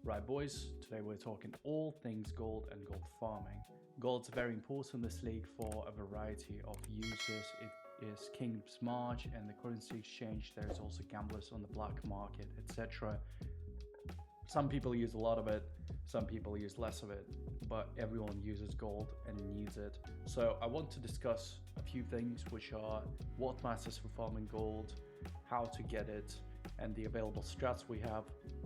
Right boys, today we're talking all things gold and gold farming. Gold's very important in this league for a variety of uses. It is Kingdom's March and the currency exchange. There's also gamblers on the black market, etc. Some people use a lot of it, some people use less of it, but everyone uses gold and needs it. So I want to discuss a few things, which are what matters for farming gold, how to get it, and the available strats we have,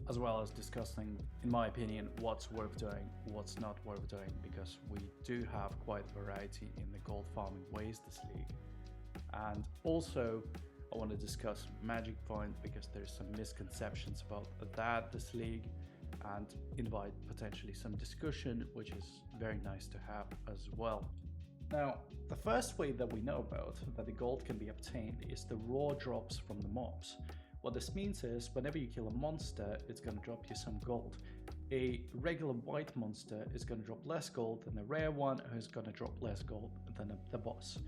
as well as discussing, in my opinion, what's worth doing, what's not worth doing, because we do have quite a variety in the gold farming ways this league. And also I want to discuss magic point because there's some misconceptions about that this league, and invite potentially some discussion, which is very nice to have as well. Now, the first way that we know about that the gold can be obtained is the raw drops from the mobs. What this means is whenever you kill a monster, it's going to drop you some gold. A regular white monster is going to drop less gold than a rare one, who's going to drop less gold than the boss.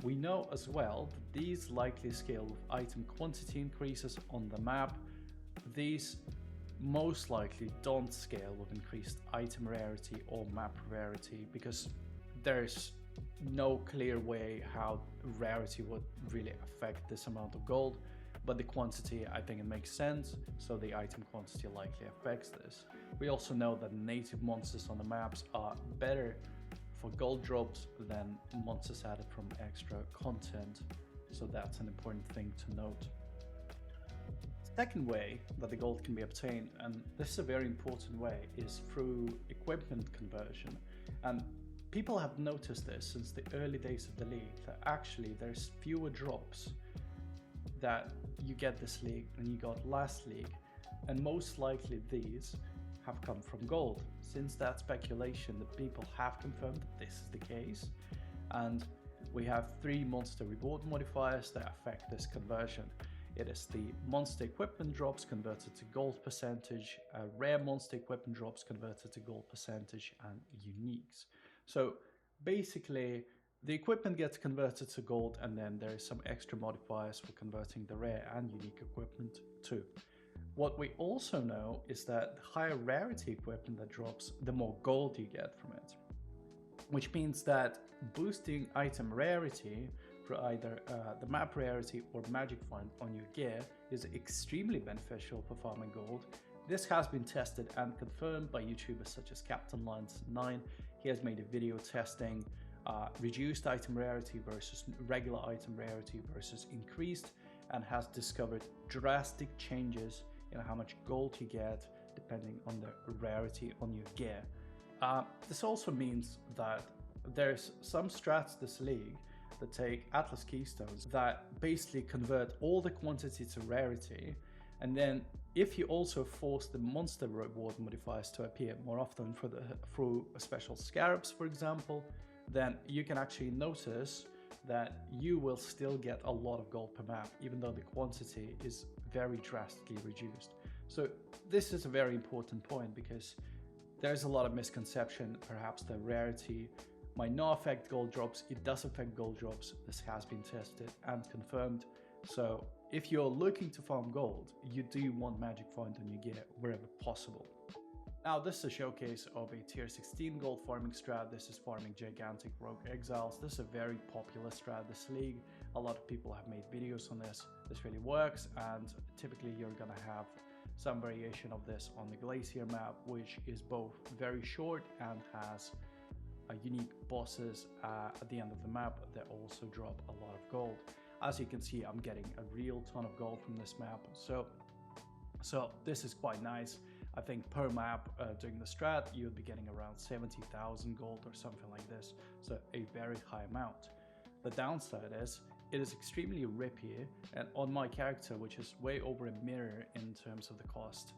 We know as well that these likely scale with item quantity increases on the map. These most likely don't scale with increased item rarity or map rarity, because there's no clear way how rarity would really affect this amount of gold. But the quantity, I think it makes sense, so the item quantity likely affects this. We also know that native monsters on the maps are better for gold drops than monsters added from extra content, so that's an important thing to note. Second way that the gold can be obtained, and this is a very important way, is through equipment conversion. And people have noticed this since the early days of the league, that actually there's fewer drops that you get this league than you got last league, and most likely these have come from gold. Since that speculation, the people have confirmed that this is the case, and we have 3 monster reward modifiers that affect this conversion. It is the monster equipment drops converted to gold percentage, rare monster equipment drops converted to gold percentage, and uniques. So basically the equipment gets converted to gold, and then there is some extra modifiers for converting the rare and unique equipment too. What we also know is that the higher rarity equipment that drops, the more gold you get from it. Which means that boosting item rarity for either the map rarity or magic find on your gear is extremely beneficial for farming gold. This has been tested and confirmed by YouTubers such as Captain Lines 9. He has made a video testing reduced item rarity versus regular item rarity versus increased, and has discovered drastic changes in how much gold you get depending on the rarity on your gear. This also means that there's some strats this league that take Atlas Keystones that basically convert all the quantity to rarity, and then if you also force the monster reward modifiers to appear more often through special scarabs, for example, then you can actually notice that you will still get a lot of gold per map, even though the quantity is very drastically reduced. So this is a very important point, because there's a lot of misconception. Perhaps the rarity might not affect gold drops. It does affect gold drops. This has been tested and confirmed. So if you're looking to farm gold, you do want magic find on your gear wherever possible. Now, this is a showcase of a tier 16 gold farming strat. This is farming gigantic rogue exiles. This is a very popular strat this league. A lot of people have made videos on this. This really works, and typically you're gonna have some variation of this on the Glacier map, which is both very short and has unique bosses at the end of the map that also drop a lot of gold. As you can see, I'm getting a real ton of gold from this map, so this is quite nice. I think per map during the strat you'll be getting around 70,000 gold or something like this, so a very high amount. The downside is it is extremely rippy, and on my character, which is way over a mirror in terms of the cost,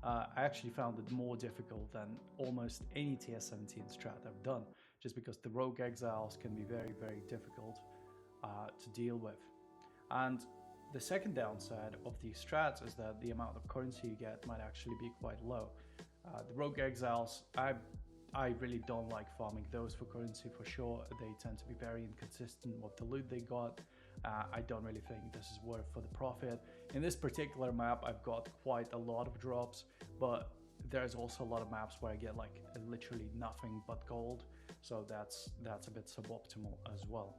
I actually found it more difficult than almost any tier 17 strat I've done, just because the rogue exiles can be very, very difficult to deal with. And the second downside of these strats is that the amount of currency you get might actually be quite low. The rogue exiles, I really don't like farming those for currency for sure. They tend to be very inconsistent with the loot they got. I don't really think this is worth for the profit. In this particular map, I've got quite a lot of drops, but there's also a lot of maps where I get like literally nothing but gold, so that's a bit suboptimal as well.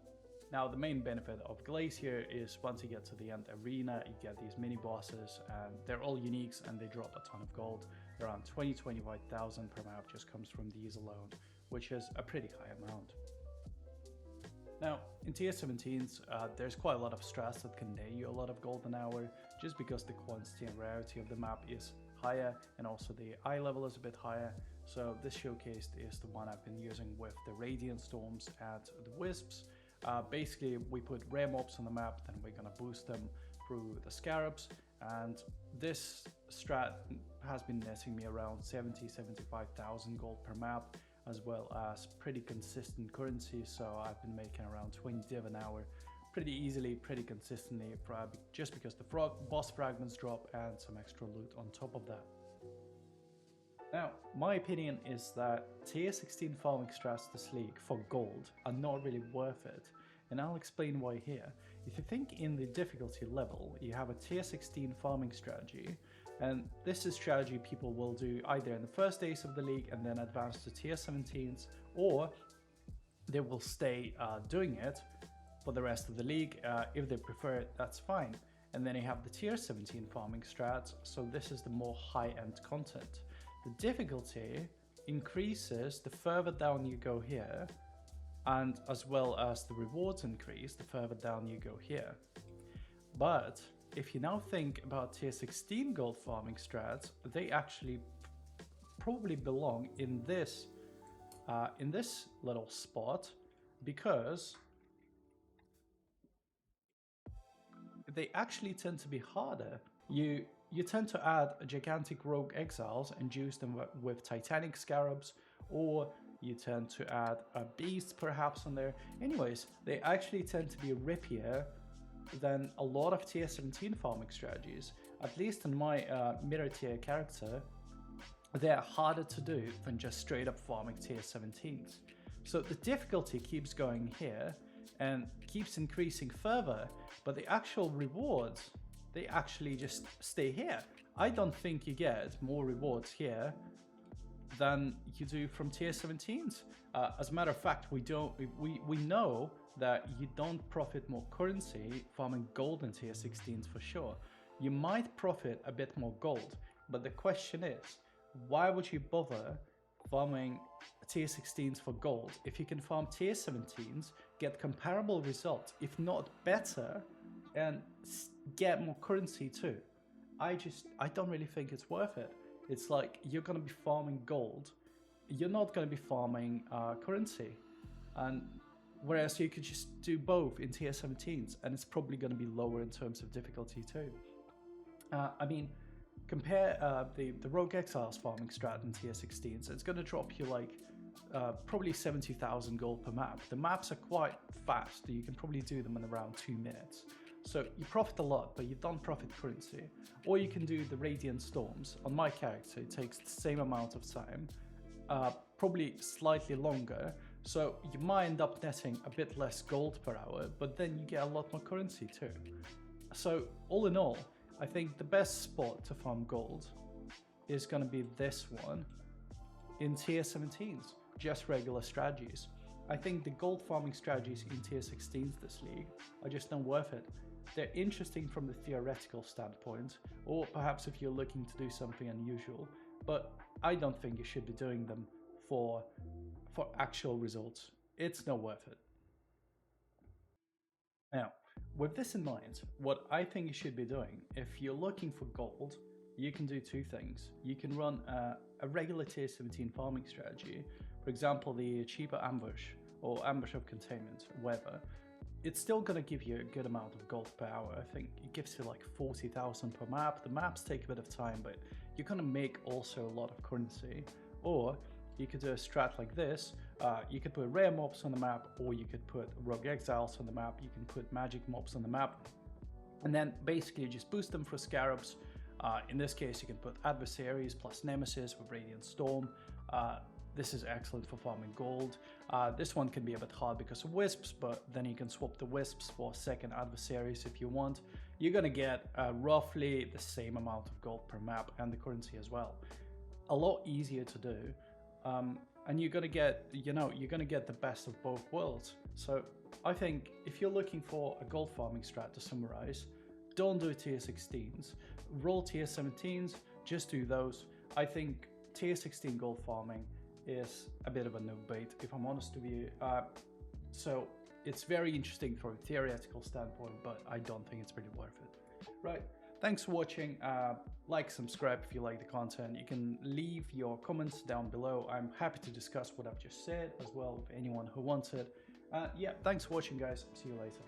Now the main benefit of Glacier is once you get to the end arena, you get these mini bosses, and they're all uniques and they drop a ton of gold. Around 20,000 per map just comes from these alone, which is a pretty high amount. Now, in T17s, there's quite a lot of strats that can net you a lot of gold an hour, just because the quantity and rarity of the map is higher, and also the eye level is a bit higher. So this showcased is the one I've been using with the Radiant Storms and the Wisps. Basically, we put rare mobs on the map, then we're gonna boost them through the Scarabs, and this strat has been netting me around 75,000 gold per map, as well as pretty consistent currency. So I've been making around 20 div an hour pretty easily, pretty consistently, just because the boss fragments drop and some extra loot on top of that. Now, my opinion is that tier 16 farming strats this league for gold are not really worth it, and I'll explain why here. If you think in the difficulty level, you have a tier 16 farming strategy, and this is strategy people will do either in the first days of the league and then advance to tier 17s, or they will stay doing it for the rest of the league. If they prefer it, that's fine. And then you have the tier 17 farming strats, so this is the more high-end content. The difficulty increases the further down you go here, and as well as the rewards increase the further down you go here. But if you now think about tier 16 gold farming strats, they actually probably belong in this little spot, because they actually tend to be harder. You tend to add a gigantic rogue exiles and juice them with titanic scarabs, or you tend to add a beast perhaps on there. Anyways, they actually tend to be rippier than a lot of tier 17 farming strategies. At least in my mirror tier character, they're harder to do than just straight up farming tier 17s. So the difficulty keeps going here and keeps increasing further, but the actual rewards, they actually just stay here. I don't think you get more rewards here than you do from tier 17s. As a matter of fact, we know that you don't profit more currency farming gold in tier 16s for sure. You might profit a bit more gold, but the question is, why would you bother farming tier 16s for gold if you can farm tier 17s, get comparable results, if not better, and get more currency too? I don't really think it's worth it. It's like, you're going to be farming gold, you're not going to be farming currency, and whereas you could just do both in tier 17s, and it's probably going to be lower in terms of difficulty too. I mean, compare the Rogue Exiles farming strat in tier 16s, it's going to drop you like probably 70,000 gold per map. The maps are quite fast, you can probably do them in around 2 minutes. So you profit a lot, but you don't profit currency. Or you can do the Radiant Storms. On my character, it takes the same amount of time, probably slightly longer. So you might end up netting a bit less gold per hour, but then you get a lot more currency too. So all in all, I think the best spot to farm gold is going to be this one in tier 17s, just regular strategies. I think the gold farming strategies in tier 16s this league are just not worth it. They're interesting from the theoretical standpoint, or perhaps if you're looking to do something unusual, but I don't think you should be doing them for actual results. It's not worth it. Now, with this in mind, what I think you should be doing, if you're looking for gold, you can do two things. You can run a regular tier 17 farming strategy, for example, the cheaper ambush or ambush of containment, whatever. It's still going to give you a good amount of gold per hour. I think it gives you like 40,000 per map. The maps take a bit of time, but you're going to make also a lot of currency. Or you could do a strat like this. You could put rare mobs on the map, or you could put rogue exiles on the map. You can put magic mobs on the map, and then basically just boost them for scarabs. In this case, you can put Adversaries plus Nemesis with Radiant Storm. This is excellent for farming gold. This one can be a bit hard because of Wisps, but then you can swap the Wisps for second Adversaries if you want. You're gonna get roughly the same amount of gold per map and the currency as well. a lot easier to do, and you're gonna get, you're gonna get the best of both worlds. So I think if you're looking for a gold farming strat, to summarize, don't do tier 16s, roll tier 17s, just do those. I think tier 16 gold farming is a bit of a no bait, if I'm honest with you. So it's very interesting from a theoretical standpoint, but I don't think it's really worth it. Right, thanks for watching. Like, subscribe if you like the content. You can leave your comments down below. I'm happy to discuss what I've just said as well with anyone who wants it. Yeah, thanks for watching, guys. See you later.